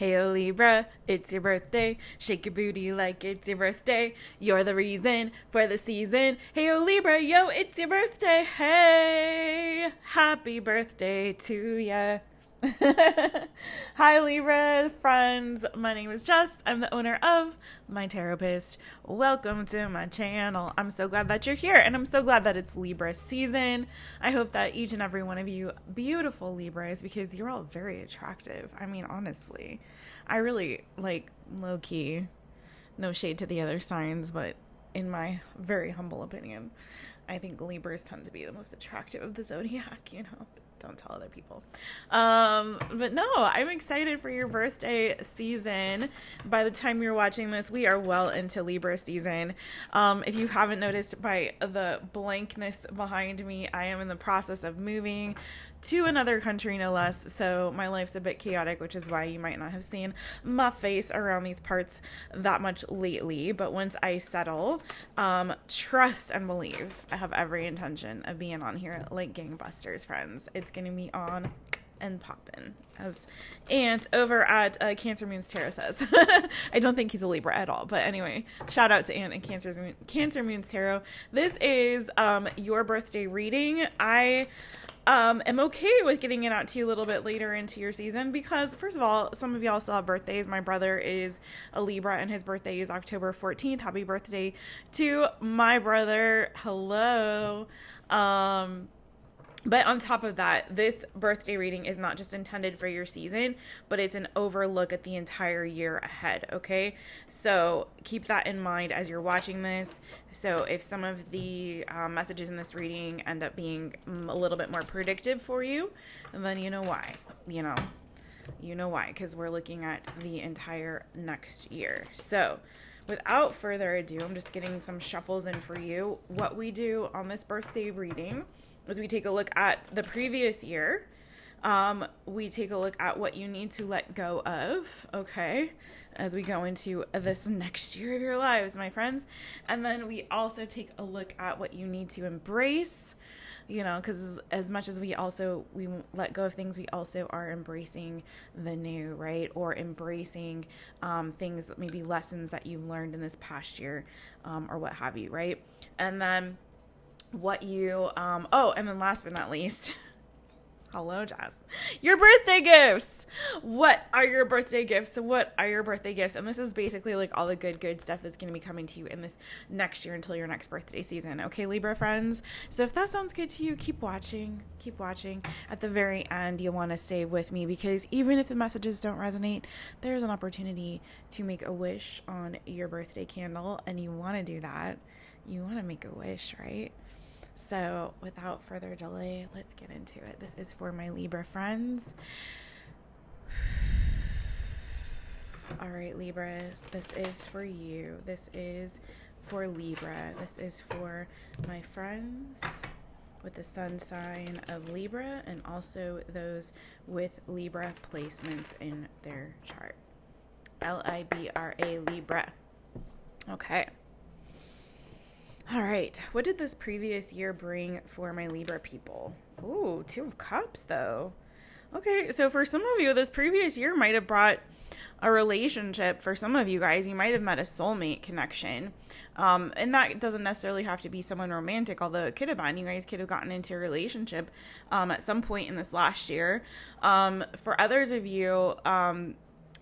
Hey, oh Libra, it's your birthday. Shake your booty like it's your birthday. You're the reason for the season. Hey, oh Libra, yo, it's your birthday. Hey, happy birthday to ya. Hi, Libra friends. My name is Jess. I'm the owner of My Taropist. Welcome to my channel. I'm so glad that you're here, and I'm so glad that it's Libra season. I hope that each and every one of you beautiful Libras, because you're all very attractive. I mean, honestly, I really like low key, no shade to the other signs, but in my very humble opinion, I think Libras tend to be the most attractive of the zodiac, you know. Don't tell other people. But no, I'm excited for your birthday season. By the time you're watching this, we are well into Libra season. If you haven't noticed by the blankness behind me, I am in the process of moving to another country, no less. So my life's a bit chaotic, which is why you might not have seen my face around these parts that much lately. But once I settle, trust and believe, I have every intention of being on here like gangbusters, friends. It's going to be on and poppin', as Ant over at Cancer Moon's Tarot says. I don't think he's a Libra at all, but anyway, shout out to Ant and Cancer Moon's Tarot. This is your birthday reading. I am okay with getting it out to you a little bit later into your season because, first of all, some of y'all still have birthdays. My brother is a Libra and his birthday is October 14th. Happy birthday to my brother. Hello. But on top of that, this birthday reading is not just intended for your season, but it's an overlook at the entire year ahead, okay? So keep that in mind as you're watching this. So if some of the messages in this reading end up being a little bit more predictive for you, then you know why, you know why, because we're looking at the entire next year. So without further ado, I'm just getting some shuffles in for you. What we do on this birthday reading is we take a look at the previous year. We take a look at what you need to let go of, okay, as we go into this next year of your lives, my friends. And then we also take a look at what you need to embrace, you know, because as much as we let go of things, we also are embracing the new, right? Or embracing things that maybe lessons that you learned in this past year, or what have you, right? And then what you and then last but not least, hello Jess, your birthday gifts. What are your birthday gifts? And this is basically like all the good stuff that's going to be coming to you in this next year until your next birthday season, okay, Libra friends? So if that sounds good to you, keep watching. At the very end, you'll want to stay with me, because even if the messages don't resonate, there's an opportunity to make a wish on your birthday candle, and you want to do that. You want to make a wish, right? So without further delay, let's get into it. This is for my Libra friends. All right, Libras, this is for you. This is for Libra. This is for my friends with the sun sign of Libra, and also those with Libra placements in their chart. Libra, Libra. Okay. All right, what did this previous year bring for my Libra people? Ooh, 2 of Cups, though. Okay, so for some of you, this previous year might have brought a relationship. For some of you guys, you might have met a soulmate connection. And that doesn't necessarily have to be someone romantic, although it could have been. You guys could have gotten into a relationship at some point in this last year. For others of you,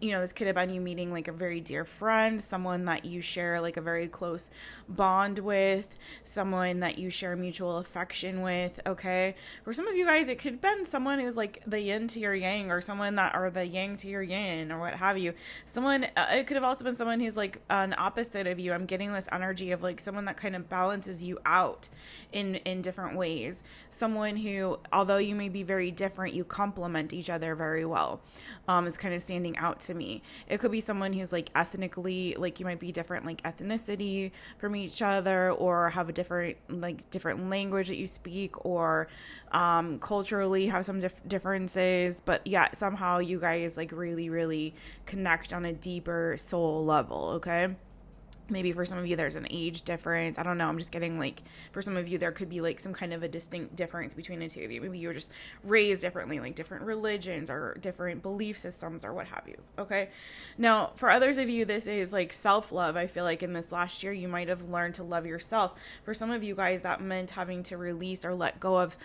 you know, this could have been you meeting like a very dear friend, someone that you share like a very close bond with, someone that you share mutual affection with, okay? For some of you guys, it could have been someone who's like the yin to your yang, or someone that are the yang to your yin, or what have you. It could have also been someone who's like an opposite of you. I'm getting this energy of like someone that kind of balances you out in different ways. Someone who, although you may be very different, you complement each other very well. Is kind of standing out to me. It could be someone who's like ethnically, like you might be different like ethnicity from each other, or have a different language that you speak, or culturally have some differences, but yeah, somehow you guys like really connect on a deeper soul level, okay? Maybe for some of you, there's an age difference. I don't know. I'm just getting like, for some of you, there could be like some kind of a distinct difference between the two of you. Maybe you were just raised differently, like different religions or different belief systems or what have you. Okay. Now, for others of you, this is like self-love. I feel like in this last year, you might have learned to love yourself. For some of you guys, that meant having to release or let go of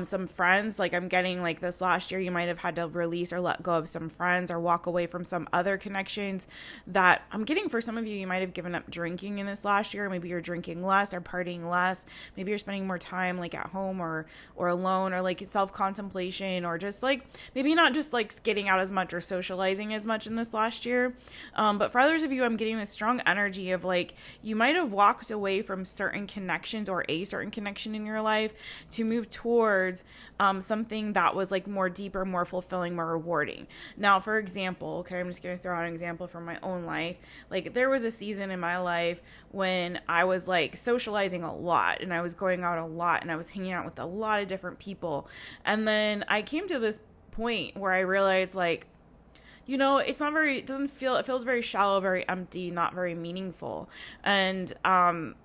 some friends. Like I'm getting like this last year, you might have had to release or let go of some friends or walk away from some other connections that I'm getting. For some of you, you might have given up drinking in this last year. Maybe you're drinking less or partying less. Maybe you're spending more time like at home or alone, or like self-contemplation, or just like maybe not just like getting out as much or socializing as much in this last year. But for others of you, I'm getting this strong energy of like you might have walked away from certain connections or a certain connection in your life to move towards something that was like more deeper, more fulfilling, more rewarding. Now, for example, okay, I'm just going to throw out an example from my own life. Like there was a season in my life when I was like socializing a lot and I was going out a lot and I was hanging out with a lot of different people. And then I came to this point where I realized like, you know, it feels very shallow, very empty, not very meaningful. And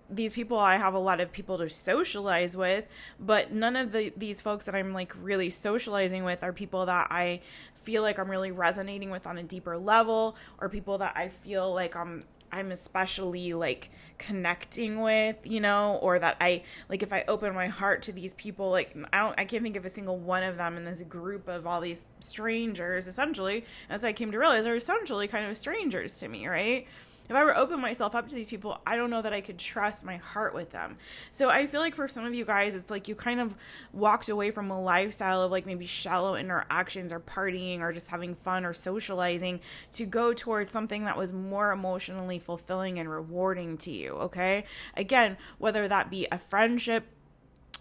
these people, I have a lot of people to socialize with, but none of these folks that I'm like really socializing with are people that I feel like I'm really resonating with on a deeper level, or people that I feel like I'm especially like connecting with, you know, or that I like if I open my heart to these people, like I can't think of a single one of them in this group of all these strangers essentially. And so I came to realize they're essentially kind of strangers to me, right? If I were to open myself up to these people, I don't know that I could trust my heart with them. So I feel like for some of you guys, it's like you kind of walked away from a lifestyle of like maybe shallow interactions or partying or just having fun or socializing to go towards something that was more emotionally fulfilling and rewarding to you, okay? Again, whether that be a friendship,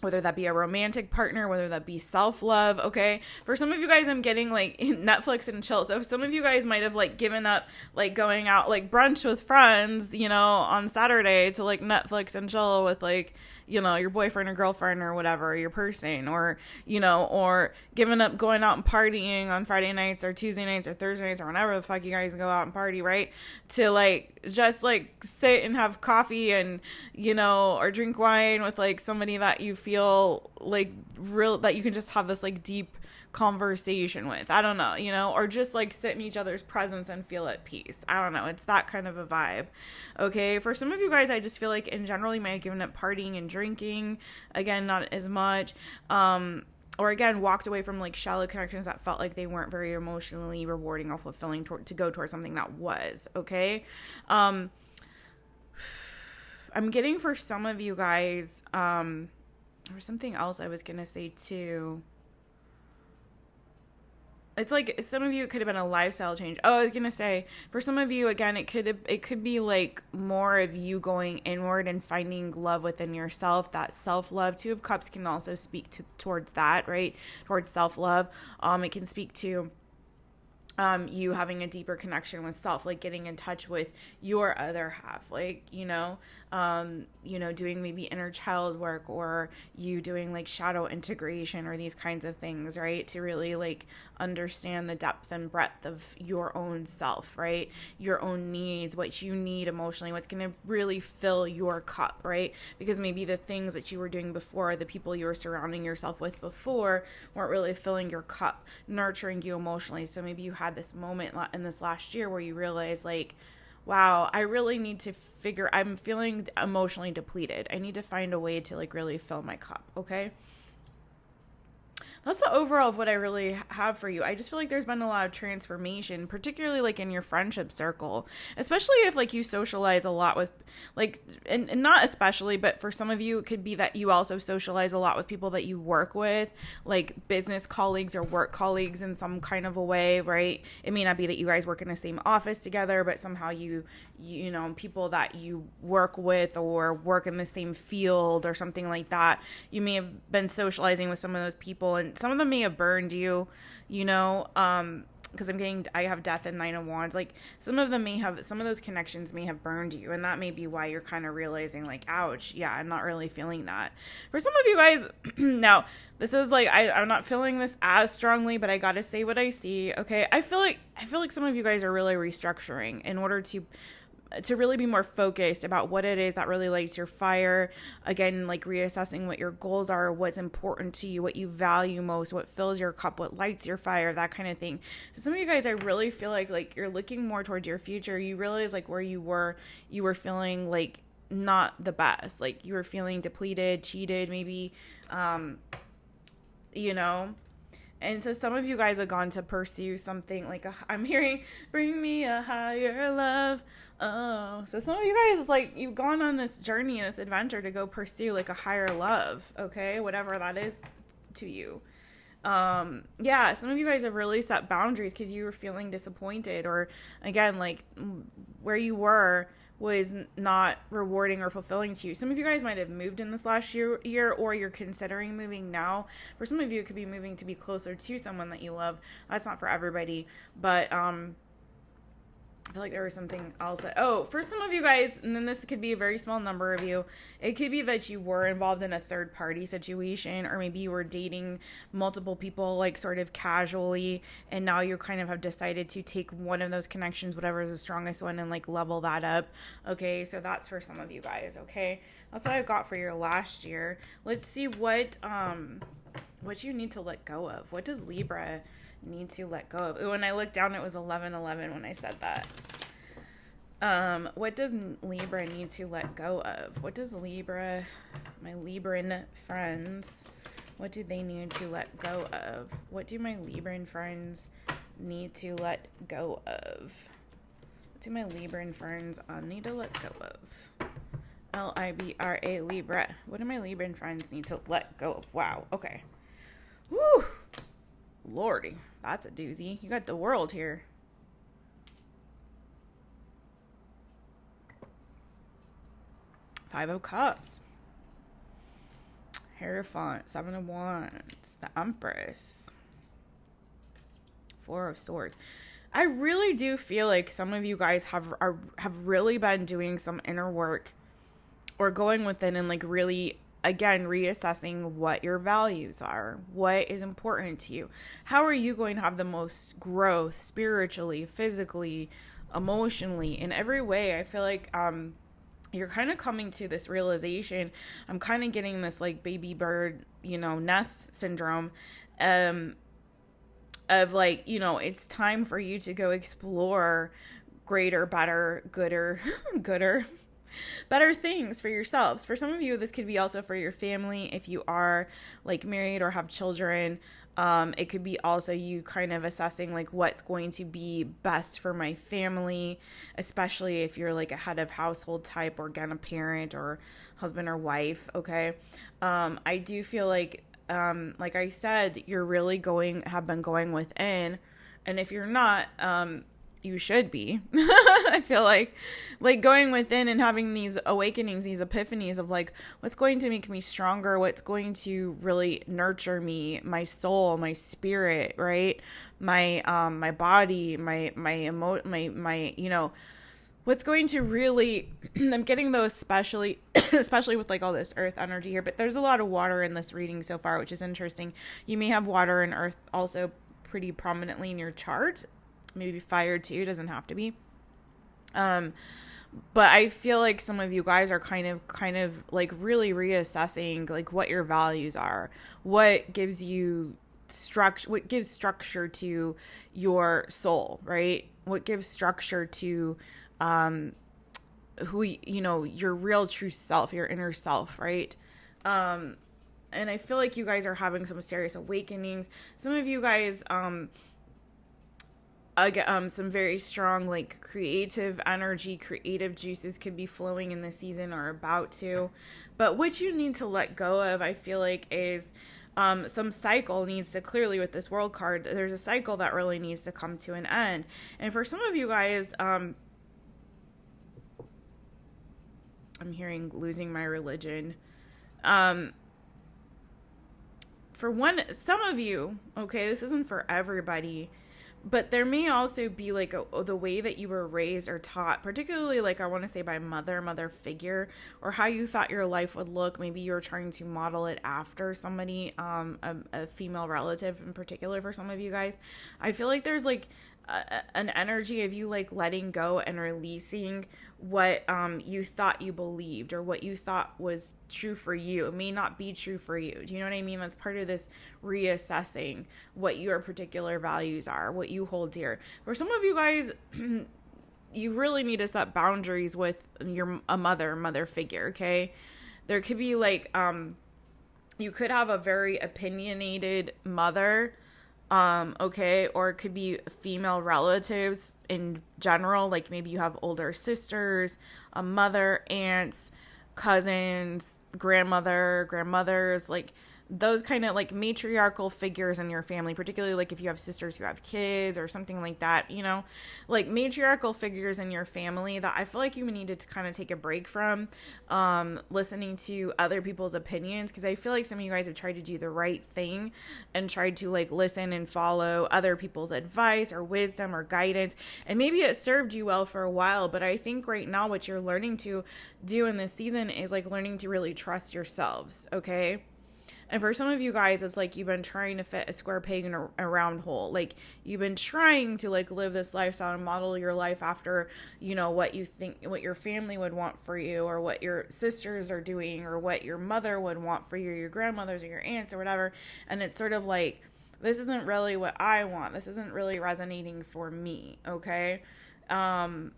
whether that be a romantic partner, whether that be self-love, okay? For some of you guys, I'm getting like Netflix and chill. So some of you guys might have like given up like going out like brunch with friends, you know, on Saturday to like Netflix and chill with like, you know, your boyfriend or girlfriend or whatever, your person, or, you know, or giving up going out and partying on Friday nights or Tuesday nights or Thursday nights or whenever the fuck you guys go out and party, right? To like, just like sit and have coffee and, you know, or drink wine with like somebody that you feel like real, that you can just have this like deep conversation with. I don't know, you know, or just like sit in each other's presence and feel at peace. I don't know. It's that kind of a vibe. Okay. For some of you guys, I just feel like in general, you might have given up partying and drinking. Again, not as much. Or again, walked away from like shallow connections that felt like they weren't very emotionally rewarding or fulfilling to go towards something that was. Okay. I'm getting for some of you guys, or something else I was going to say too. It's like some of you, it could have been a lifestyle change. Oh, I was going to say, for some of you, again, it could be like more of you going inward and finding love within yourself, that self-love. Two of Cups can also speak towards that, right? Towards self-love. It can speak to you having a deeper connection with self, like getting in touch with your other half, like, doing maybe inner child work, or you doing like shadow integration or these kinds of things, right? To really like understand the depth and breadth of your own self, right? Your own needs, what you need emotionally, what's going to really fill your cup, right? Because maybe the things that you were doing before, the people you were surrounding yourself with before weren't really filling your cup, nurturing you emotionally. So maybe you had this moment in this last year where you realized like, wow, I really need to I'm feeling emotionally depleted. I need to find a way to like really fill my cup. Okay. That's the overall of what I really have for you. I just feel like there's been a lot of transformation, particularly like in your friendship circle, especially if like you socialize a lot with like, and not especially, but for some of you, it could be that you also socialize a lot with people that you work with, like business colleagues or work colleagues in some kind of a way, right? It may not be that you guys work in the same office together, but somehow you know, people that you work with or work in the same field or something like that, you may have been socializing with some of those people, and some of them may have burned you, you know, because I have Death and Nine of Wands. Like some of those connections may have burned you, and that may be why you're kind of realizing like, ouch, yeah, I'm not really feeling that. For some of you guys, now this is like, I'm not feeling this as strongly, but I gotta say what I see. Okay, I feel like some of you guys are really restructuring in order to to really be more focused about what it is that really lights your fire. Again, like reassessing what your goals are, what's important to you, what you value most, what fills your cup, what lights your fire, that kind of thing. So some of you guys, I really feel like you're looking more towards your future. You realize like where you were feeling like not the best, like you were feeling depleted, cheated, maybe, you know. And so some of you guys have gone to pursue something like I'm hearing, bring me a higher love. Oh, so some of you guys, it's like you've gone on this journey and this adventure to go pursue like a higher love. Okay. Whatever that is to you. Yeah, some of you guys have really set boundaries because you were feeling disappointed, or again, like where you were was not rewarding or fulfilling to you. Some of you guys might have moved in this last year, or you're considering moving now. For some of you, it could be moving to be closer to someone that you love. That's not for everybody, but I feel like there was something else for some of you guys, and then this could be a very small number of you, it could be that you were involved in a third party situation, or maybe you were dating multiple people like sort of casually, and now you kind of have decided to take one of those connections, whatever is the strongest one, and like level that up. Okay, so that's for some of you guys. Okay, that's what I've got for your last year. Let's see what you need to let go of. What does Libra need to let go of? When I looked down, it was 11:11 when I said that. What does Libra need to let go of? What does Libra, my Libran friends, what do they need to let go of? What do my Libran friends need to let go of? What do my Libran friends need to let go of? Libra, Libra. What do my Libran friends need to let go of? Wow. Okay. Woo. Lordy, that's a doozy. You got the world here. Five of Cups. Hierophant. Seven of Wands. The Empress. Four of Swords. I really do feel like some of you guys have really been doing some inner work, or going within and like really, again, reassessing what your values are, what is important to you. How are you going to have the most growth spiritually, physically, emotionally, in every way? I feel like you're kind of coming to this realization. I'm kind of getting this like baby bird, nest syndrome, of like, it's time for you to go explore greater, better, gooder, better things for yourselves. For some of you, this could be also for your family. If you are like married or have children, it could be also you kind of assessing like what's going to be best for my family, especially if you're like a head of household type, or again, a parent or husband or wife. Okay. I do feel like I said, you're really have been going within. And if you're not, you should be. I feel like going within and having these awakenings, these epiphanies of like, what's going to make me stronger? What's going to really nurture me, my soul, my spirit, right? My body, what's going to really, I'm getting those especially with like all this earth energy here, but there's a lot of water in this reading so far, which is interesting. You may have water and earth also pretty prominently in your chart. Maybe fire too, doesn't have to be. But I feel like some of you guys are kind of like really reassessing like what your values are, what gives you structure, what gives structure to your soul, right? What gives structure to who your real true self, your inner self, right? And I feel like you guys are having some serious awakenings. Some of you guys some very strong like creative energy, creative juices could be flowing in this season or about to. But what you need to let go of, I feel like, is some cycle needs to, clearly with this world card, there's a cycle that really needs to come to an end. And for some of you guys, I'm hearing losing my religion. For some of you, okay, this isn't for everybody, but there may also be like the way that you were raised or taught, particularly like I want to say by mother figure, or how you thought your life would look. Maybe you're trying to model it after somebody, a female relative in particular for some of you guys. I feel like there's like an energy of you like letting go and releasing what you thought you believed or what you thought was true for you. It may not be true for you. Do you know what I mean? That's part of this reassessing what your particular values are, what you hold dear. For some of you guys, you really need to set boundaries with a mother figure, okay? There could be like you could have a very opinionated mother, okay, or it could be female relatives in general, like maybe you have older sisters, a mother, aunts, cousins, grandmothers, like those kind of like matriarchal figures in your family, particularly like if you have sisters who have kids or something like that, you know, like matriarchal figures in your family that I feel like you needed to kind of take a break from listening to other people's opinions, because I feel like some of you guys have tried to do the right thing and tried to like listen and follow other people's advice or wisdom or guidance, and maybe it served you well for a while, but I think right now what you're learning to do in this season is like learning to really trust yourselves, okay? And for some of you guys, it's like you've been trying to fit a square peg in a round hole. Like you've been trying to like live this lifestyle and model your life after, you know, what you think, what your family would want for you, or what your sisters are doing, or what your mother would want for you, your grandmothers or your aunts or whatever. And it's sort of like, this isn't really what I want. This isn't really resonating for me. Okay. And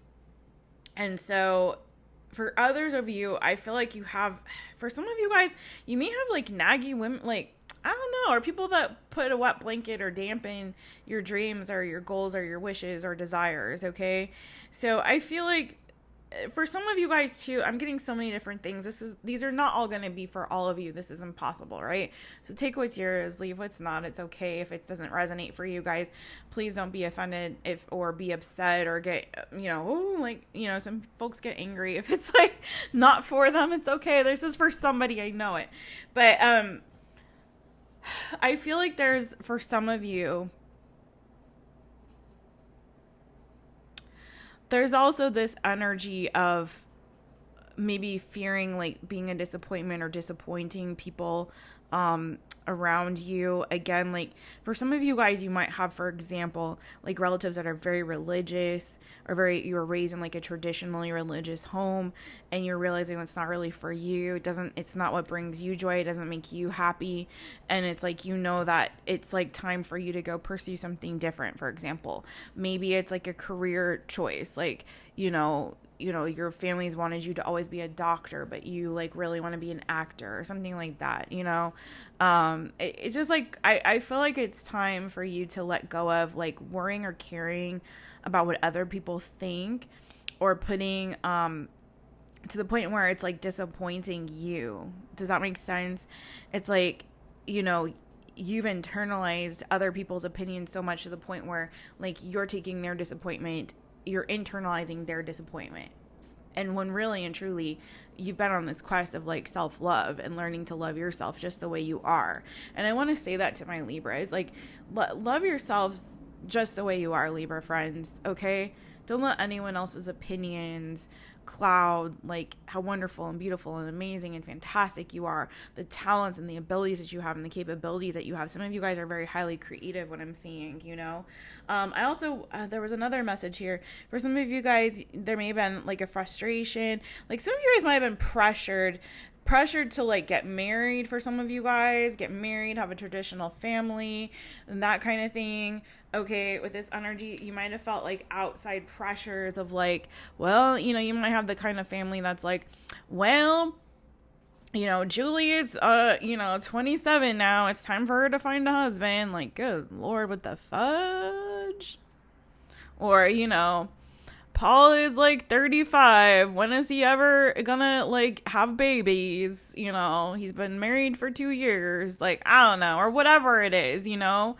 so for others of you, I feel like you have, for some of you guys, you may have like naggy women, like, I don't know, or people that put a wet blanket or dampen your dreams or your goals or your wishes or desires, okay? So I feel like for some of you guys too, I'm getting so many different things. These are not all going to be for all of you. This is impossible, right? So take what's yours, leave what's not. It's okay if it doesn't resonate for you guys. Please don't be offended or be upset or get, you know, like, you know, some folks get angry if it's like not for them. It's okay. This is for somebody. I know it. But I feel like there's, for some of you, there's also this energy of maybe fearing like being a disappointment or disappointing people around you. Again, like for some of you guys, you might have, for example, like relatives that are very religious or you were raised in like a traditionally religious home, and you're realizing that's not really for you. It's not what brings you joy. It doesn't make you happy. And it's like, you know, that it's like time for you to go pursue something different. For example, maybe it's like a career choice, like, you know, your family's wanted you to always be a doctor, but you like really want to be an actor or something like that, you know? It just like, I feel like it's time for you to let go of like worrying or caring about what other people think, or putting, to the point where it's like disappointing you. Does that make sense? It's like, you know, you've internalized other people's opinions so much to the point where like you're taking their disappointment, you're internalizing their disappointment. And when really and truly you've been on this quest of like self-love and learning to love yourself just the way you are. And I want to say that to my Libra, is like, love yourselves just the way you are, Libra friends, okay? Don't let anyone else's opinions cloud like how wonderful and beautiful and amazing and fantastic you are, the talents and the abilities that you have and the capabilities that you have. Some of you guys are very highly creative, what I'm seeing, you know. I also, there was another message here. For some of you guys, there may have been like a frustration. Like some of you guys might have been pressured to like get married. For some of you guys, get married, have a traditional family and that kind of thing. Okay, with this energy, you might have felt like outside pressures of like, well, you know, you might have the kind of family that's like, well, you know, Julie is, 27 now. It's time for her to find a husband. Like, good Lord, what the fudge? Or, you know, Paul is like 35. When is he ever gonna like have babies? You know, he's been married for 2 years. Like, I don't know, or whatever it is, you know?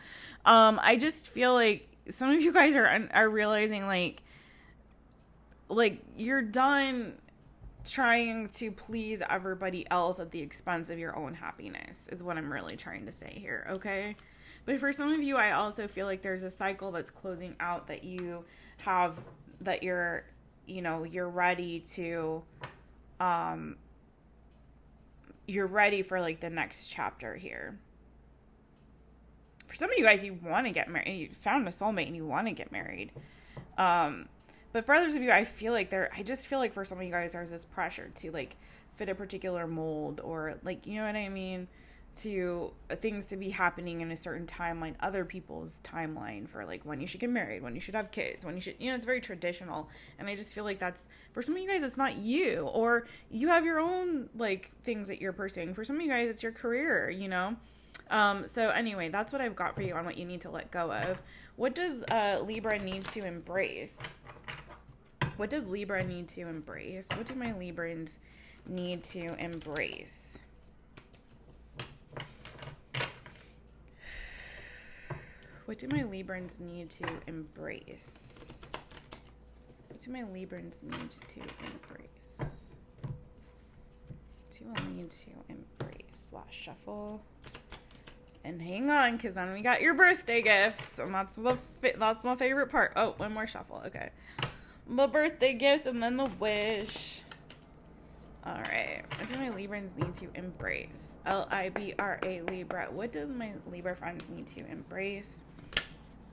I just feel like some of you guys are realizing like you're done trying to please everybody else at the expense of your own happiness, is what I'm really trying to say here, okay? But for some of you, I also feel like there's a cycle that's closing out that you have, that you're ready to, you're ready for like the next chapter here. some of you guys, you want to get married. You found a soulmate and you want to get married. But for others of you, I just feel like for some of you guys, there's this pressure to like fit a particular mold, or like, you know what I mean? To things to be happening in a certain timeline, other people's timeline for like when you should get married, when you should have kids, when you should, it's very traditional. And I just feel like that's, for some of you guys, it's not you, or you have your own like things that you're pursuing. For some of you guys, it's your career, So anyway, that's what I've got for you on what you need to let go of. What does Libra need to embrace? What does Libra need to embrace? What do my Librans need to embrace? What do my Librans need to embrace? What do my Librans need to embrace? What do I need to embrace? Last shuffle. And hang on, because then we got your birthday gifts. And that's my favorite part. Oh, one more shuffle. Okay. My birthday gifts and then the wish. All right. What do my Librans need to embrace? Libra, Libra. What does my Libra friends need to embrace?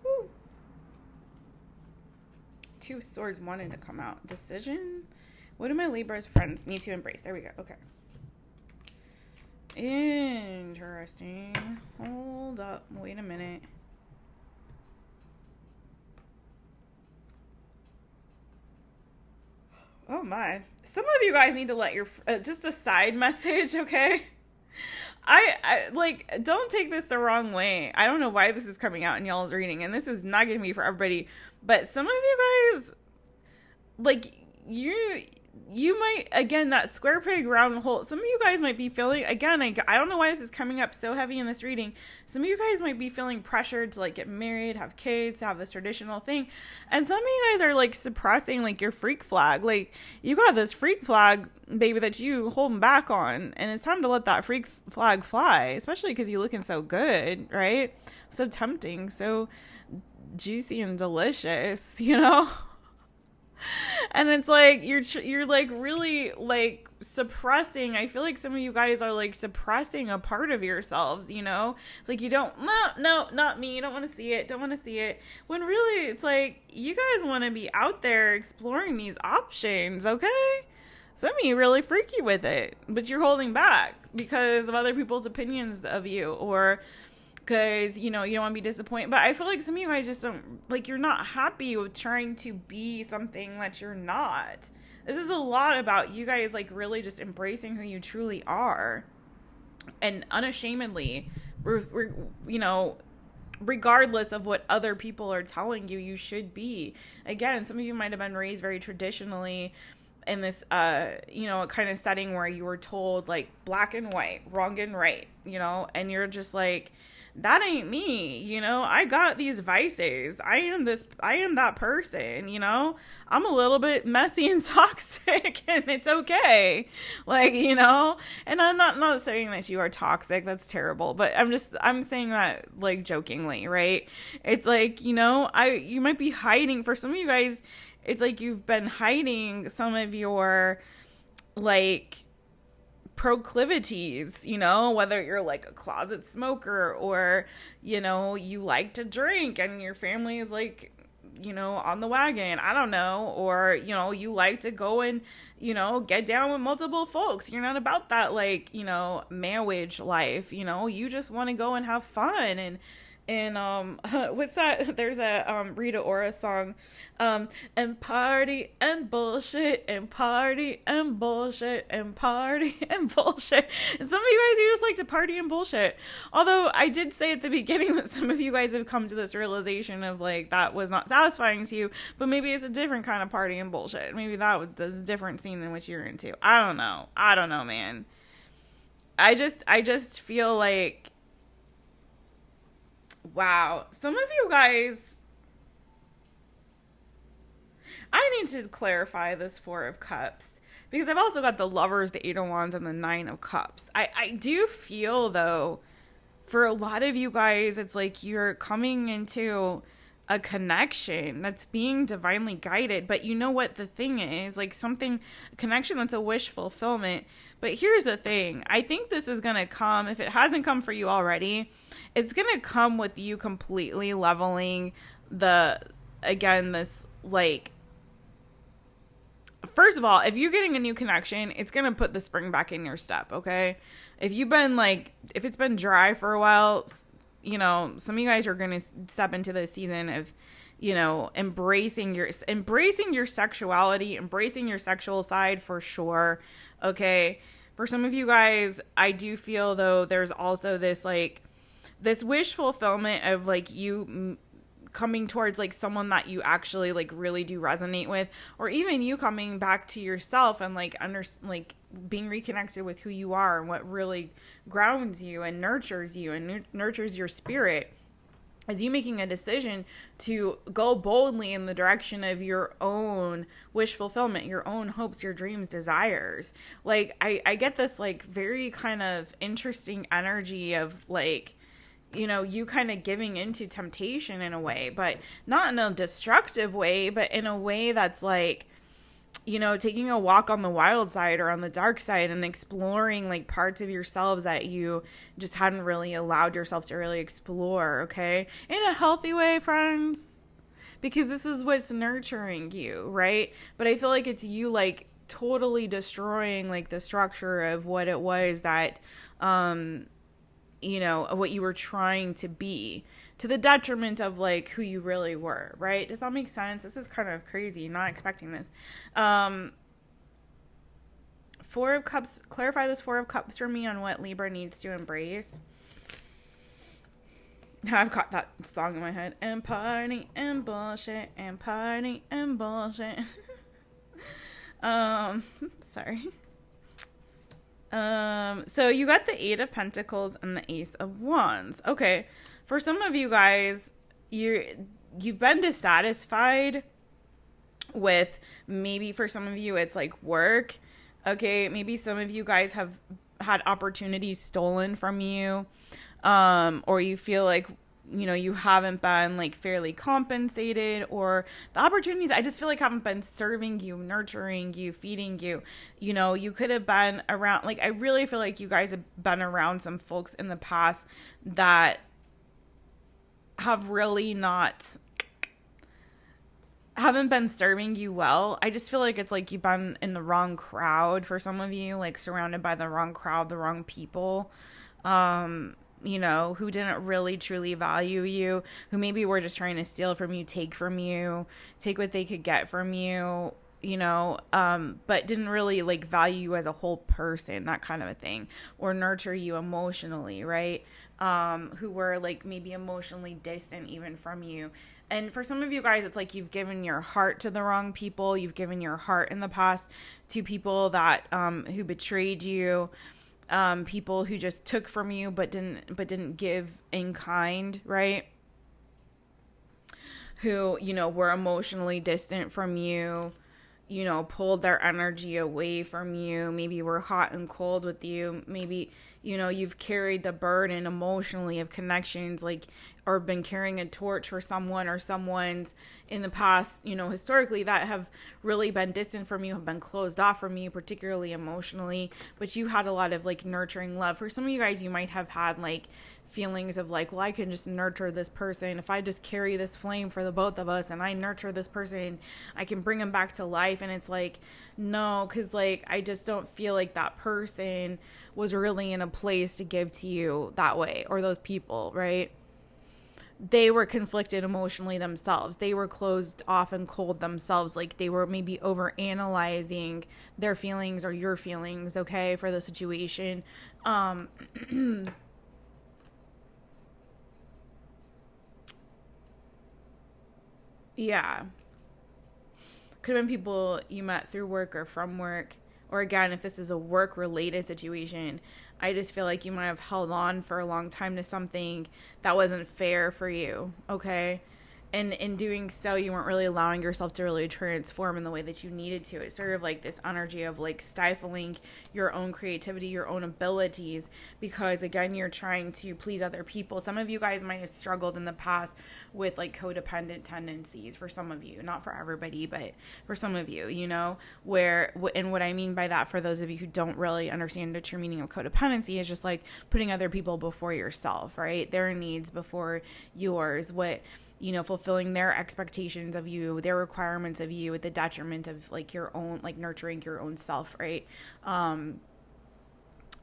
Woo. Two of Swords wanted to come out. Decision. What do my Libra's friends need to embrace? There we go. Okay. Interesting. Hold up. Wait a minute. Oh my. Some of you guys need to let your, just a side message, okay? I like, don't take this the wrong way. I don't know why this is coming out in y'all's reading, and this is not going to be for everybody, but some of you guys, like, you might, again, that square peg round hole, some of you guys might be feeling, again, I don't know why this is coming up so heavy in this reading. Some of you guys might be feeling pressured to like get married, have kids, have this traditional thing. And some of you guys are like suppressing like your freak flag. Like, you got this freak flag, baby, that you holding back on. And it's time to let that freak flag fly, especially because you're looking so good, right? So tempting, so juicy and delicious, And it's like you're like really like suppressing. I feel like some of you guys are like suppressing a part of yourselves, It's like you don't, no, not me. You don't want to see it. Don't want to see it. When really it's like you guys want to be out there exploring these options, okay? Some of you really freaky with it, but you're holding back because of other people's opinions of you, or because, you don't want to be disappointed. But I feel like some of you guys just don't, like, you're not happy with trying to be something that you're not. This is a lot about you guys, like, really just embracing who you truly are. And unashamedly, regardless of what other people are telling you, you should be. Again, some of you might have been raised very traditionally in this, kind of setting where you were told, like, black and white, wrong and right, and you're just like, that ain't me, I got these vices. I am that person, I'm a little bit messy and toxic, and it's okay. Like, and I'm not saying that you are toxic. That's terrible. But I'm saying that like jokingly, right? It's like, you might be hiding, for some of you guys, it's like you've been hiding some of your like proclivities, whether you're like a closet smoker, or, you like to drink and your family is like, on the wagon, I don't know, or, you like to go and, get down with multiple folks. You're not about that, like, marriage life, you just want to go and have fun. And what's that? There's a Rita Ora song, and party and bullshit and party and bullshit and party and bullshit. And some of you guys, you just like to party and bullshit. Although I did say at the beginning that some of you guys have come to this realization of like that was not satisfying to you, but maybe it's a different kind of party and bullshit. Maybe that was the different scene than what you're into. I don't know, man. I just feel like, wow, some of you guys, I need to clarify this Four of Cups, because I've also got the Lovers, the Eight of Wands, and the Nine of Cups. I do feel, though, for a lot of you guys, it's like you're coming into a connection that's being divinely guided. But you know what the thing is, like something, a connection that's a wish fulfillment. But here's the thing, I think this is going to come, if it hasn't come for you already, it's going to come with you completely leveling this, like, first of all, if you're getting a new connection, it's going to put the spring back in your step, okay? If it's been dry for a while, some of you guys are going to step into this season of, embracing your sexuality, embracing your sexual side for sure, okay? For some of you guys, I do feel, though, there's also this wish fulfillment of, like, you coming towards, like, someone that you actually, like, really do resonate with, or even you coming back to yourself and, like, being reconnected with who you are and what really grounds you and nurtures your spirit, as you making a decision to go boldly in the direction of your own wish fulfillment, your own hopes, your dreams, desires. Like, I get this, like, very kind of interesting energy of, like, you kind of giving into temptation in a way, but not in a destructive way, but in a way that's like, taking a walk on the wild side or on the dark side and exploring, like, parts of yourselves that you just hadn't really allowed yourself to really explore, okay? In a healthy way, friends, because this is what's nurturing you, right? But I feel like it's you, like, totally destroying, like, the structure of what it was that, what you were trying to be, to the detriment of, like, who you really were, right? Does that make sense? This is kind of crazy. Not expecting this. Four of Cups, clarify this Four of Cups for me on what Libra needs to embrace. I've got that song in my head. And party and bullshit, and party and bullshit. Sorry. So you got the Eight of Pentacles and the Ace of Wands. Okay. For some of you guys, you've been dissatisfied with, maybe for some of you, it's like work. Okay. Maybe some of you guys have had opportunities stolen from you. Or you feel like, you haven't been, like, fairly compensated, or the opportunities, I just feel like, haven't been serving you, nurturing you, feeding you. You could have been around, like, I really feel like you guys have been around some folks in the past that have really haven't been serving you well. I just feel like it's like you've been in the wrong crowd for some of you, like surrounded by the wrong crowd, the wrong people. Who didn't really truly value you, who maybe were just trying to steal from you, take what they could get from you, but didn't really, like, value you as a whole person, that kind of a thing, or nurture you emotionally, right? Who were, like, maybe emotionally distant even from you. And for some of you guys, it's like you've given your heart to the wrong people. You've given your heart in the past to people that, who betrayed you. People who just took from you but didn't give in kind, right? Who, were emotionally distant from you, pulled their energy away from you, maybe were hot and cold with you, maybe, you've carried the burden emotionally of connections, like, or been carrying a torch for someone or someone's in the past, historically, that have really been distant from you, have been closed off from you, particularly emotionally, but you had a lot of, like, nurturing love. For some of you guys, you might have had, like, feelings of, like, well, I can just nurture this person. If I just carry this flame for the both of us and I nurture this person, I can bring them back to life. And it's like, no, because, like, I just don't feel like that person was really in a place to give to you that way, or those people, right? They were conflicted emotionally themselves. They were closed off and cold themselves. Like, they were maybe over analyzing their feelings or your feelings, okay, for the situation. Yeah. Could have been people you met through work or from work. Or again, if this is a work-related situation, I just feel like you might have held on for a long time to something that wasn't fair for you, okay? and in doing so, you weren't really allowing yourself to really transform in the way that you needed to. It's sort of like this energy of like stifling your own creativity, your own abilities, because again, you're trying to please other people. Some of you guys might have struggled in the past with like codependent tendencies, for some of you, not for everybody, but for some of you, you know, and what I mean by that, for those of you who don't really understand the true meaning of codependency, is just like putting other people before yourself, right? Their needs before yours, fulfilling their expectations of you, their requirements of you, at the detriment of like your own, like nurturing your own self, right?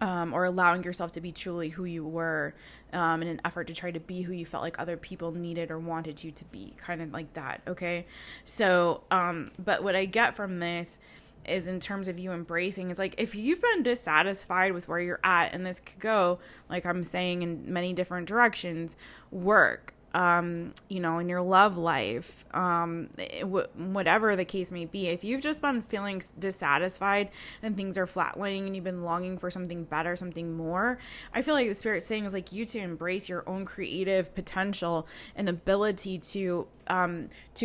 Or allowing yourself to be truly who you were, in an effort to try to be who you felt like other people needed or wanted you to be, kind of like that. Okay. So, but what I get from this is, in terms of you embracing, it's like, if you've been dissatisfied with where you're at, and this could go, like I'm saying, in many different directions, work, in your love life, whatever the case may be, if you've just been feeling dissatisfied and things are flatlining and you've been longing for something better, something more, I feel like the Spirit's saying is like you to embrace your own creative potential and ability to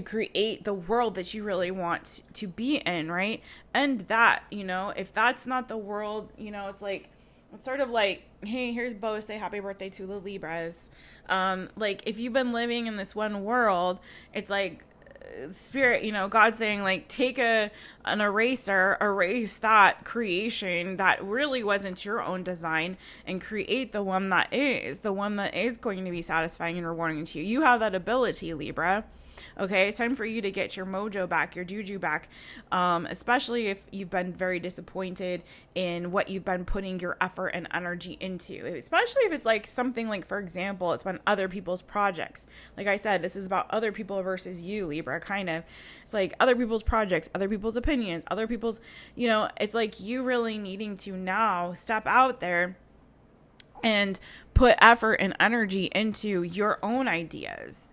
create the world that you really want to be in, right? And that, if that's not the world, it's sort of like, hey, here's Bo, say happy birthday to the Libras. Like, if you've been living in this one world, it's like Spirit, God's saying, like, take an eraser, erase that creation that really wasn't your own design, and create the one that is going to be satisfying and rewarding to you. You have that ability, Libra. Okay, it's time for you to get your mojo back, your juju back, especially if you've been very disappointed in what you've been putting your effort and energy into, especially if it's like something like, for example, it's been other people's projects. Like I said, this is about other people versus you, Libra, kind of. It's like other people's projects, other people's opinions, other people's, it's like you really needing to now step out there and put effort and energy into your own ideas,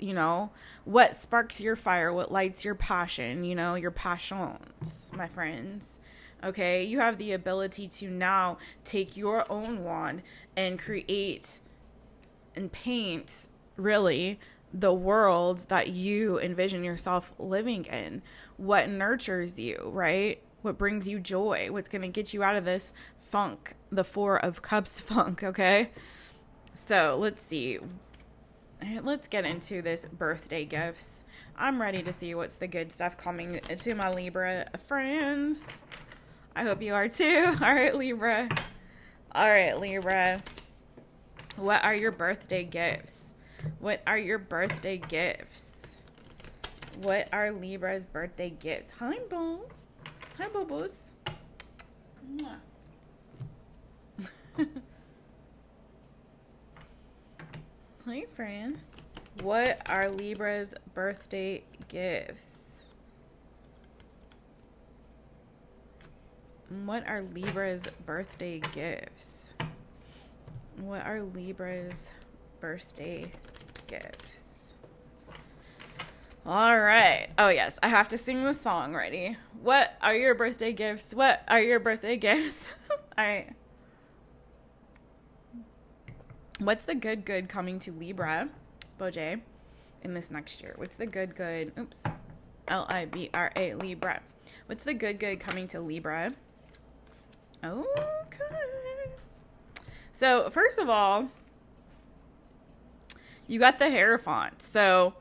what sparks your fire, what lights your passion, your passions, my friends. Okay, you have the ability to now take your own wand and create and paint, really, the world that you envision yourself living in. What nurtures you, right? What brings you joy? What's going to get you out of this funk, the Four of Cups funk, okay? So let's see. Let's get into this birthday gifts. I'm ready to see what's the good stuff coming to my Libra friends. I hope you are too. All right, Libra. What are your birthday gifts? What are your birthday gifts? What are Libra's birthday gifts? Hi, Bo. Hi, Bobos. Hi, friend. What are Libra's birthday gifts? What are Libra's birthday gifts? What are Libra's birthday gifts? All right. Oh, yes. I have to sing the song. Ready? What are your birthday gifts? What are your birthday gifts? All right. What's the good coming to Libra, Boj, in this next year? What's the good? Oops. Libra, Libra. What's the good coming to Libra? Okay. So, first of all, you got the Hierophant. So,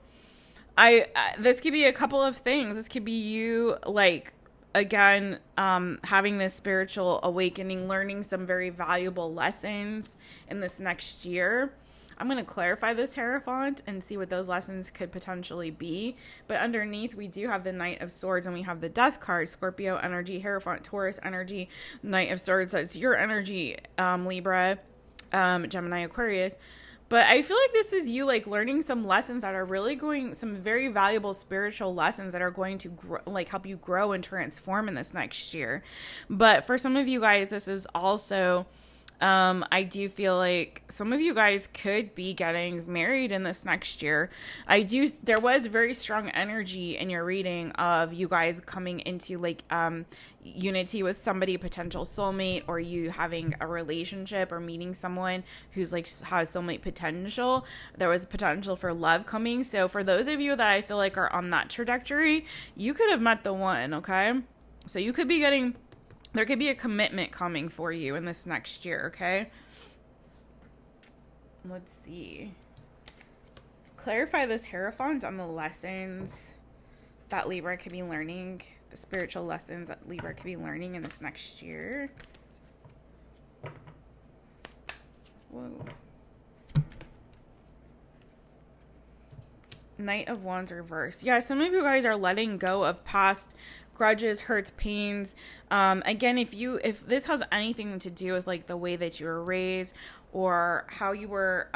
this could be a couple of things. This could be you, like, again, having this spiritual awakening, learning some very valuable lessons in this next year. I'm going to clarify this Hierophant and see what those lessons could potentially be. But underneath, we do have the Knight of Swords, and we have the Death card, Scorpio energy, Hierophant, Taurus energy, Knight of Swords. That's your energy, Libra, Gemini, Aquarius. But I feel like this is you, like, learning some lessons that are really some very valuable spiritual lessons that are going to help you grow and transform in this next year. But for some of you guys, this is also I do feel like some of you guys could be getting married in this next year. There was very strong energy in your reading of you guys coming into like, unity with somebody, potential soulmate, or you having a relationship or meeting someone who's like has soulmate potential. There was potential for love coming. So for those of you that I feel like are on that trajectory, you could have met the one, okay? So you could be getting, there could be a commitment coming for you in this next year, okay? Let's see. Clarify this Hierophant on the lessons that Libra could be learning, the spiritual lessons that Libra could be learning in this next year. Whoa. Knight of Wands reversed. Yeah, some of you guys are letting go of past grudges, hurts, pains. Again, if this has anything to do with like the way that you were raised or how you were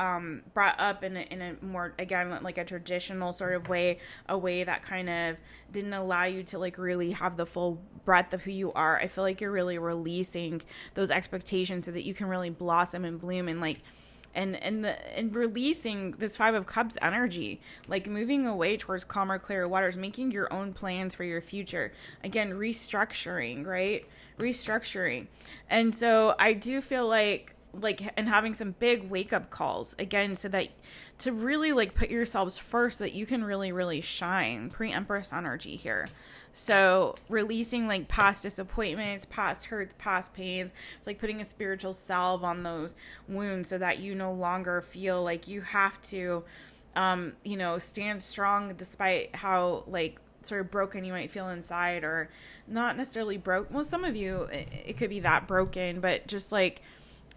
brought up in a more, again, like a traditional sort of way, a way that kind of didn't allow you to like really have the full breadth of who you are, I feel like you're really releasing those expectations so that you can really blossom and bloom and like and releasing this Five of Cups energy, like moving away towards calmer, clearer waters, making your own plans for your future. Again, restructuring, right? Restructuring. And so I do feel like, and having some big wake up calls again, so that to really like put yourselves first, so that you can really, really shine. Pre-Empress energy here. So releasing like past disappointments, past hurts, past pains. It's like putting a spiritual salve on those wounds so that you no longer feel like you have to, stand strong despite how like sort of broken you might feel inside, or not necessarily broke. Well, some of you, it could be that broken, but just like,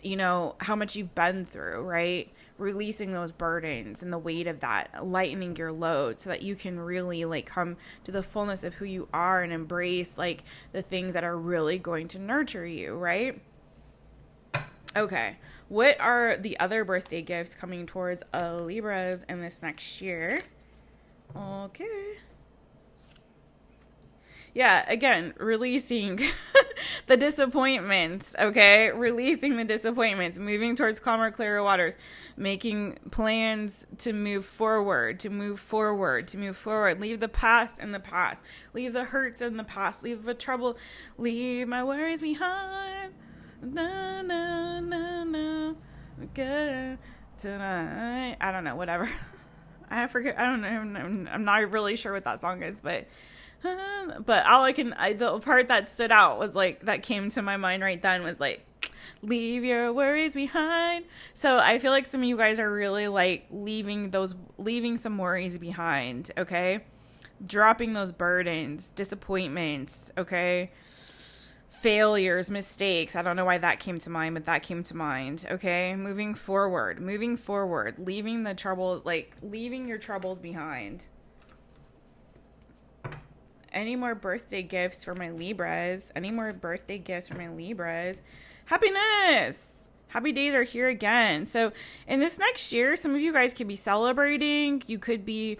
how much you've been through, right? Releasing those burdens and the weight of that, lightening your load so that you can really like come to the fullness of who you are and embrace like the things that are really going to nurture you, right? Okay. What are the other birthday gifts coming towards Libras in this next year? Okay. Yeah, again, releasing the disappointments, okay? Releasing the disappointments, moving towards calmer, clearer waters, making plans to move forward, to move forward, to move forward. Leave the past in the past. Leave the hurts in the past. Leave the trouble. Leave my worries behind. No, no, no, no. Good tonight. I don't know, whatever. I forget. I don't know. I'm not really sure what that song is, but all the part that stood out was like, that came to my mind right then was like, leave your worries behind. So I feel like some of you guys are really like leaving some worries behind, okay? Dropping those burdens, disappointments, okay? Failures, mistakes. I don't know why that came to mind, but that came to mind, okay? Moving forward, leaving the troubles, like leaving your troubles behind. Any more birthday gifts for my Libras? Happiness! Happy days are here again. So in this next year, some of you guys could be celebrating. You could be,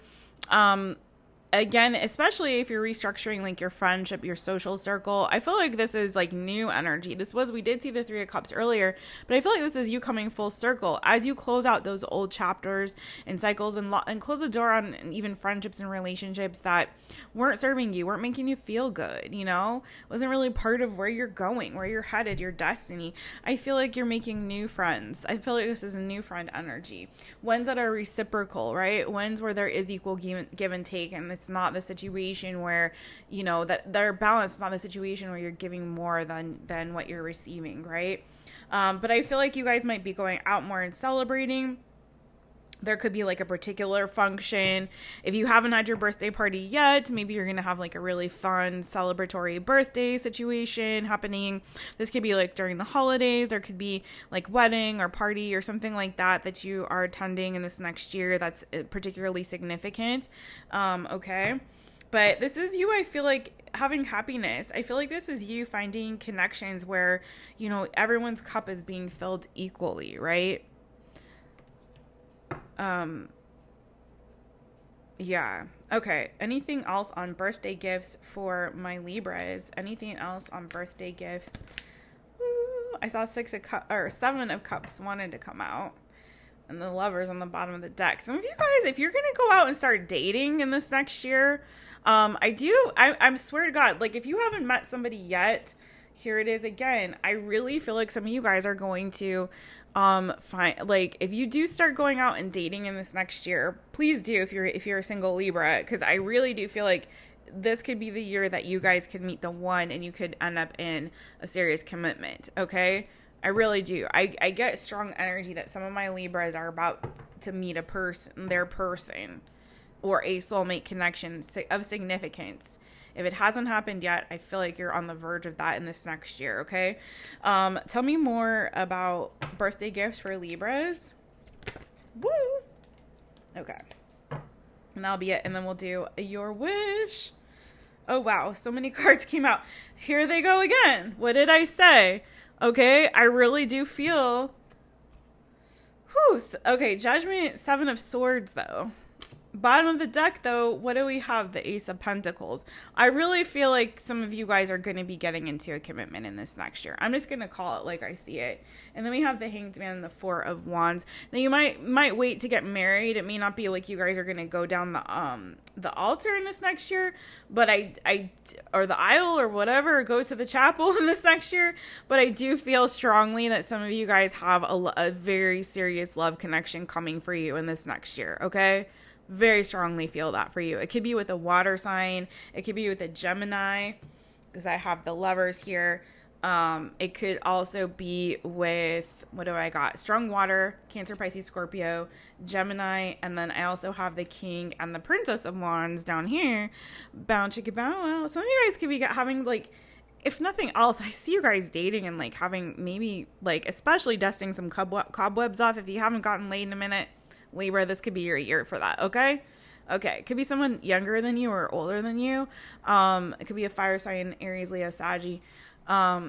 again, especially if you're restructuring like your friendship, your social circle. I feel like this is like new energy. We did see the Three of Cups earlier, but I feel like this is you coming full circle as you close out those old chapters and cycles and close the door on even friendships and relationships that weren't serving you, weren't making you feel good, wasn't really part of where you're going, where you're headed, your destiny. I feel like you're making new friends. I feel like this is a new friend energy. Ones that are reciprocal, right? Ones where there is equal give and take, and it's not the situation where, that they're balanced. It's not the situation where you're giving more than what you're receiving, right? But I feel like you guys might be going out more and celebrating. There could be like a particular function. If you haven't had your birthday party yet, maybe you're going to have like a really fun celebratory birthday situation happening. This could be like during the holidays. There could be like wedding or party or something like that you are attending in this next year that's particularly significant. Okay. But this is you, I feel like, having happiness. I feel like this is you finding connections where, everyone's cup is being filled equally, right? Yeah. Okay. Anything else on birthday gifts for my Libras? Anything else on birthday gifts? I saw 7 of Cups wanted to come out. And the Lovers on the bottom of the deck. Some of you guys, if you're going to go out and start dating in this next year, I swear to God, like if you haven't met somebody yet, here it is again. I really feel like some of you guys are going to find, like, if you do start going out and dating in this next year, please do if you're a single Libra, because I really do feel like this could be the year that you guys could meet the one and you could end up in a serious commitment. Okay. I really do. I get strong energy that some of my Libras are about to meet their person, or a soulmate connection of significance. If it hasn't happened yet, I feel like you're on the verge of that in this next year, okay? Tell me more about birthday gifts for Libras. Woo! Okay. And that'll be it. And then we'll do your wish. Oh, wow. So many cards came out. Here they go again. What did I say? Okay, I really do feel... Okay, Judgment, 7 of Swords, though. Bottom of the deck, though, what do we have? The Ace of Pentacles. I really feel like some of you guys are going to be getting into a commitment in this next year. I'm just going to call it like I see it. And then we have the Hanged Man and the 4 of Wands. Now, you might wait to get married. It may not be like you guys are going to go down the altar in this next year, but or the aisle or whatever, or go to the chapel in this next year. But I do feel strongly that some of you guys have a very serious love connection coming for you in this next year, okay? Very strongly feel that for you. It could be with a water sign. It could be with a Gemini, because I have the Lovers here. It could also be with, what do I got? Strong water, Cancer, Pisces, Scorpio, Gemini, and then I also have the King and the Princess of Wands down here. Bow chicka bow wow. Some of you guys could be having, like, if nothing else, I see you guys dating and like having maybe, like, especially dusting some cobwebs off. If you haven't gotten laid in a minute, Libra, this could be your year for that, okay? Okay, it could be someone younger than you or older than you. It could be a fire sign, Aries, Leo, Saggy. But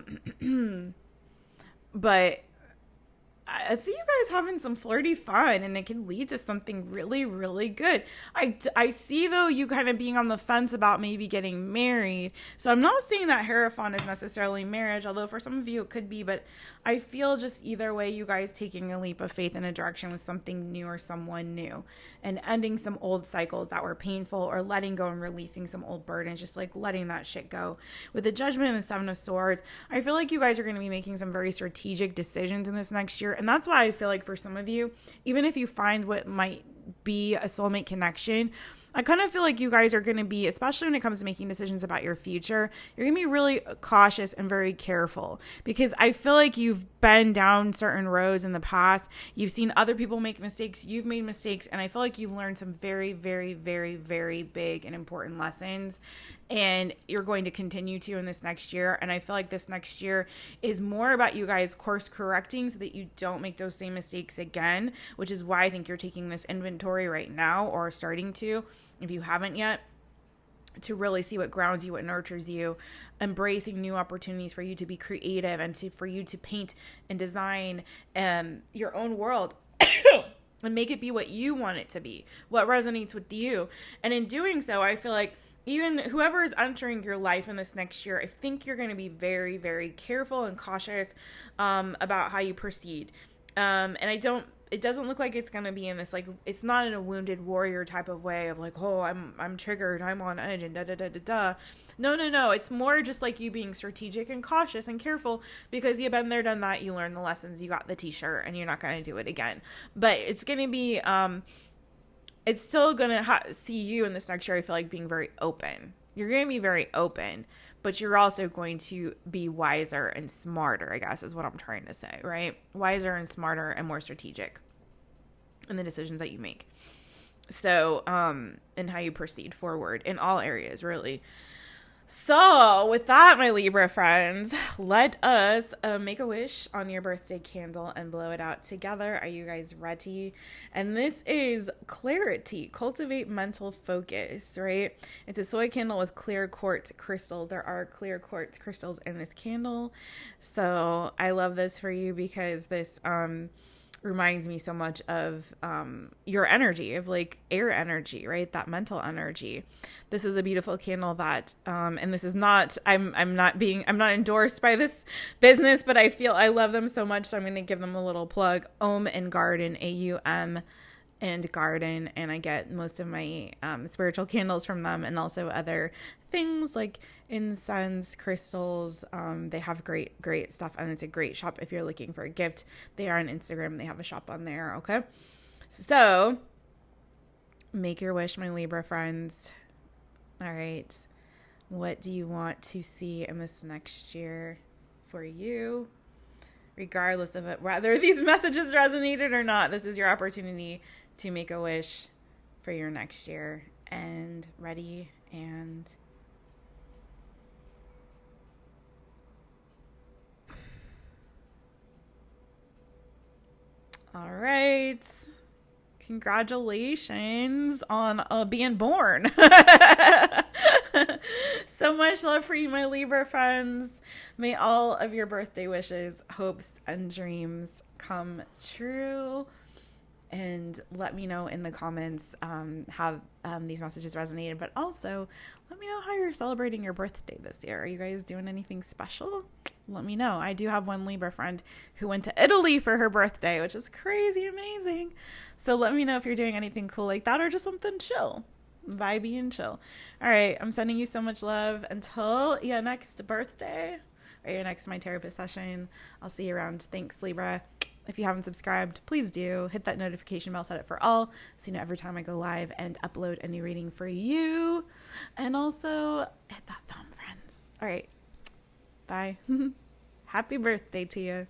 I see you guys having some flirty fun, and it can lead to something really, really good. I see, though, you kind of being on the fence about maybe getting married. So I'm not saying that Hierophant is necessarily marriage, although for some of you it could be. But I feel just either way, you guys taking a leap of faith in a direction with something new or someone new, and ending some old cycles that were painful, or letting go and releasing some old burdens, just like letting that shit go. With the Judgment and the 7 of Swords, I feel like you guys are going to be making some very strategic decisions in this next year. And that's why I feel like for some of you, even if you find what might be a soulmate connection, I kind of feel like you guys are going to be, especially when it comes to making decisions about your future, you're going to be really cautious and very careful, because I feel like you've been down certain roads in the past. You've seen other people make mistakes. You've made mistakes. And I feel like you've learned some very, very, very, very big and important lessons. And you're going to continue to in this next year. And I feel like this next year is more about you guys course correcting so that you don't make those same mistakes again, which is why I think you're taking this inventory right now, or starting to, if you haven't yet, to really see what grounds you, what nurtures you, embracing new opportunities for you to be creative and for you to paint and design your own world and make it be what you want it to be, what resonates with you. And in doing so, I feel like even whoever is entering your life in this next year, I think you're going to be very, very careful and cautious about how you proceed. And it doesn't look like it's going to be in this, like, it's not in a wounded warrior type of way of like, oh, I'm triggered, I'm on edge, and da-da-da-da-da. No. It's more just like you being strategic and cautious and careful, because you've been there, done that, you learned the lessons, you got the t-shirt, and you're not going to do it again. But it's going to be, it's still going to see you in this next year, I feel like, being very open. You're going to be very open, but you're also going to be wiser and smarter, I guess is what I'm trying to say, right? Wiser and smarter and more strategic in the decisions that you make. So, and how you proceed forward in all areas, really. So with that, my Libra friends, let us make a wish on your birthday candle and blow it out together. Are you guys ready? And this is clarity. Cultivate mental focus, right? It's a soy candle with clear quartz crystals. There are clear quartz crystals in this candle. So I love this for you because this reminds me so much of your energy, of like air energy, right? That mental energy. This is a beautiful candle that, and this is not, I'm not endorsed by this business, but I love them so much. So I'm going to give them a little plug. Om and Garden, AUM and Garden. And I get most of my spiritual candles from them, and also other things like incense, crystals. They have great stuff, and it's a great shop if you're looking for a gift. They are on Instagram. They have a shop on there. Okay. So make your wish, my Libra friends. All right. What do you want to see in this next year for you? Regardless of it, whether these messages resonated or not, this is your opportunity to make a wish for your next year. And ready, and all right. Congratulations on being born. So much love for you, my Libra friends. May all of your birthday wishes, hopes, and dreams come true. And let me know in the comments how these messages resonated. But also, let me know how you're celebrating your birthday this year. Are you guys doing anything special? Let me know. I do have one Libra friend who went to Italy for her birthday, which is crazy amazing. So let me know if you're doing anything cool like that, or just something chill, vibey and chill. All right. I'm sending you so much love until your next birthday or your next My Taropist session. I'll see you around. Thanks, Libra. If you haven't subscribed, please do. Hit that notification bell, set it for all, so you know every time I go live and upload a new reading for you. And also hit that thumb, friends. All right. Bye. Happy birthday to you.